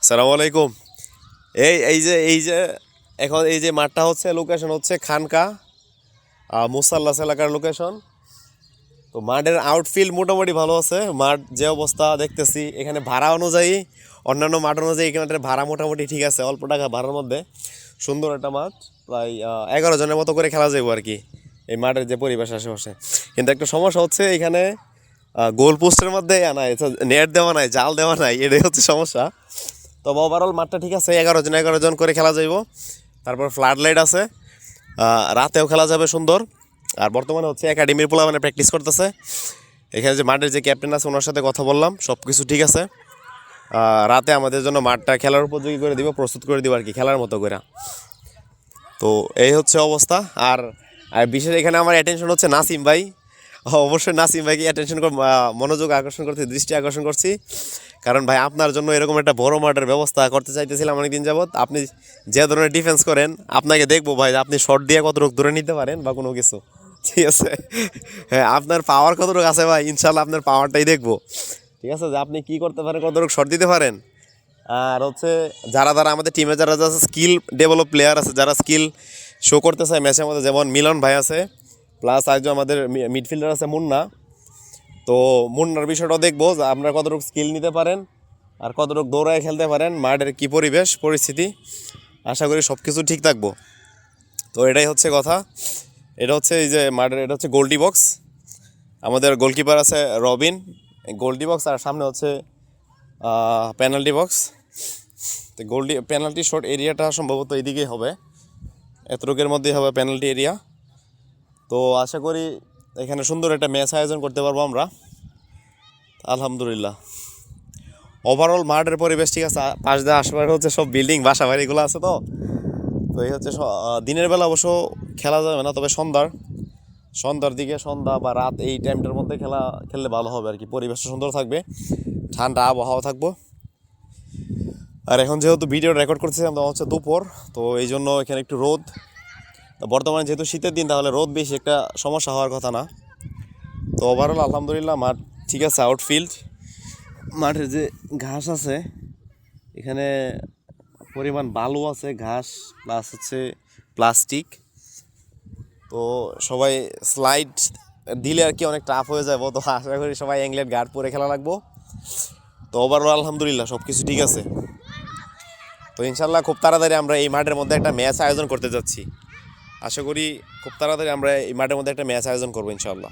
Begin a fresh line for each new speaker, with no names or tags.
সালাম আলাইকুম। এই যে এখন এই যে মাঠটা হচ্ছে, লোকেশন হচ্ছে খানকা মুসাল্লাস এলাকার লোকেশন। তো মাঠের আউটফিল্ড মোটামুটি ভালো আছে। মাঠ যে অবস্থা দেখতেছি, এখানে ভাড়া অনুযায়ী অন্যান্য মাঠ অনুযায়ী এখানে ভাড়া মোটামুটি ঠিক আছে, অল্প টাকা ভাড়ার মধ্যে সুন্দর একটা মাঠ। প্রায় 11 জনের মতো করে খেলা যাবো আর কি এই মাঠের যে পরিবেশ আশেপাশে। কিন্তু একটা সমস্যা হচ্ছে, এখানে গোল পোস্টের মধ্যে নাই, নেট দেওয়া নাই, জাল দেওয়া নাই, এটাই হচ্ছে সমস্যা। তবে ওভারঅল মাঠটা ঠিক আছে, 11 জন করে খেলা যাইব। তারপর ফ্লাড লাইট আছে, রাতেও খেলা যাবে সুন্দর। আর বর্তমানে হচ্ছে একাডেমির পোলা মানে প্র্যাকটিস করতেছে। এখানে যে মাঠের যে ক্যাপ্টেন আছে ওনার সাথে কথা বললাম, সব কিছু ঠিক আছে। রাতে আমাদের জন্য মাঠটা খেলার উপযোগী করে দিব, প্রস্তুত করে দিব আর কি, খেলার মতো করে। তো এই হচ্ছে অবস্থা। আর বিশেষ এখানে আমার অ্যাটেনশন হচ্ছে নাসিম ভাই। অবশ্যই নাসিম ভাইকে অ্যাটেনশন মনোযোগ আকর্ষণ করছি, দৃষ্টি আকর্ষণ করছি। কারণ ভাই আপনার জন্য এরকম একটা বড় মাঠের ব্যবস্থা করতে চাইতেছিলাম অনেকদিন যাবৎ। আপনি যে ধরনের ডিফেন্স করেন, আপনাকে দেখবো ভাই আপনি শর্ট দিয়ে কতটুকু দূরে নিতে পারেন বা কোনো কিছু, ঠিক আছে? হ্যাঁ, আপনার পাওয়ার কতটুকু আছে ভাই, ইনশাল্লাহ আপনার পাওয়ারটাই দেখবো, ঠিক আছে? যে আপনি কী করতে পারেন, কতটুকু শর্ট দিতে পারেন। আর হচ্ছে যারা আমাদের টিমে যারা স্কিল ডেভেলপ প্লেয়ার আছে, যারা স্কিল শো করতে চায় ম্যাচের মধ্যে, যেমন মিলন ভাই আছে, প্লাস একজন আমাদের মিডফিল্ডার আছে মুন্না। তো মুন্নার বিষয়টাও দেখবো যে আপনারা কতটুকু স্কিল নিতে পারেন আর কতটুকু দৌড়ায় খেলতে পারেন, মাঠের কী পরিবেশ পরিস্থিতি। আশা করি সব কিছু ঠিক থাকবো। তো এটাই হচ্ছে কথা। এটা হচ্ছে এই যে মাঠের, এটা হচ্ছে গোলটি বক্স। আমাদের গোলকিপার আছে রবিন, গোলটি বক্স। আর সামনে হচ্ছে পেনাল্টি বক্স। তো পেনাল্টি শট এরিয়াটা সম্ভবত এইদিকেই হবে, এতটুকের মধ্যেই হবে পেনাল্টি এরিয়া। তো আশা করি এখানে সুন্দর একটা ম্যাচ আয়োজন করতে পারবো আমরা, আলহামদুলিল্লাহ। ওভারঅল মাঠের পরিবেশ ঠিক আছে। পাশ দিয়ে আশেপাশে হচ্ছে সব বিল্ডিং, বাসা বাড়িগুলো আছে। তো এই হচ্ছে দিনের বেলা অবশ্য খেলা যাবে না, তবে সন্ধ্যার দিকে, সন্ধ্যা বা রাত এই টাইমটার মধ্যে খেললে ভালো হবে আর কি। পরিবেশটা সুন্দর থাকবে, ঠান্ডা আবহাওয়া থাকবো। আর এখন যেহেতু ভিডিও রেকর্ড করতেছিলাম তখন হচ্ছে দুপুর, তো এই জন্য এখানে একটু রোদ। বর্তমানে যেহেতু শীতের দিন, তাহলে রোদ বেশি একটা সমস্যা হওয়ার কথা না। তো ওভারঅল আলহামদুলিল্লাহ মাঠ ঠিক আছে। আউটফিল্ড মাঠের যে ঘাস আছে, এখানে পরিমাণ বালু আছে, ঘাস প্লাস হচ্ছে প্লাস্টিক। তো সবাই স্লাইড দিলে আর কি অনেক টাফ হয়ে যাবো। তো আশা করি সবাই অ্যাংলেট গার্ড পরে খেলা লাগবো। তো ওভারঅল আলহামদুলিল্লাহ সব কিছু ঠিক আছে। তো ইনশাল্লাহ খুব তাড়াতাড়ি আমরা এই মাঠের মধ্যে একটা ম্যাচ আয়োজন করতে যাচ্ছি। আশা করি খুব তাড়াতাড়ি আমরা এই মাঠের মধ্যে একটা ম্যাচ আয়োজন করবো ইনশাল্লাহ।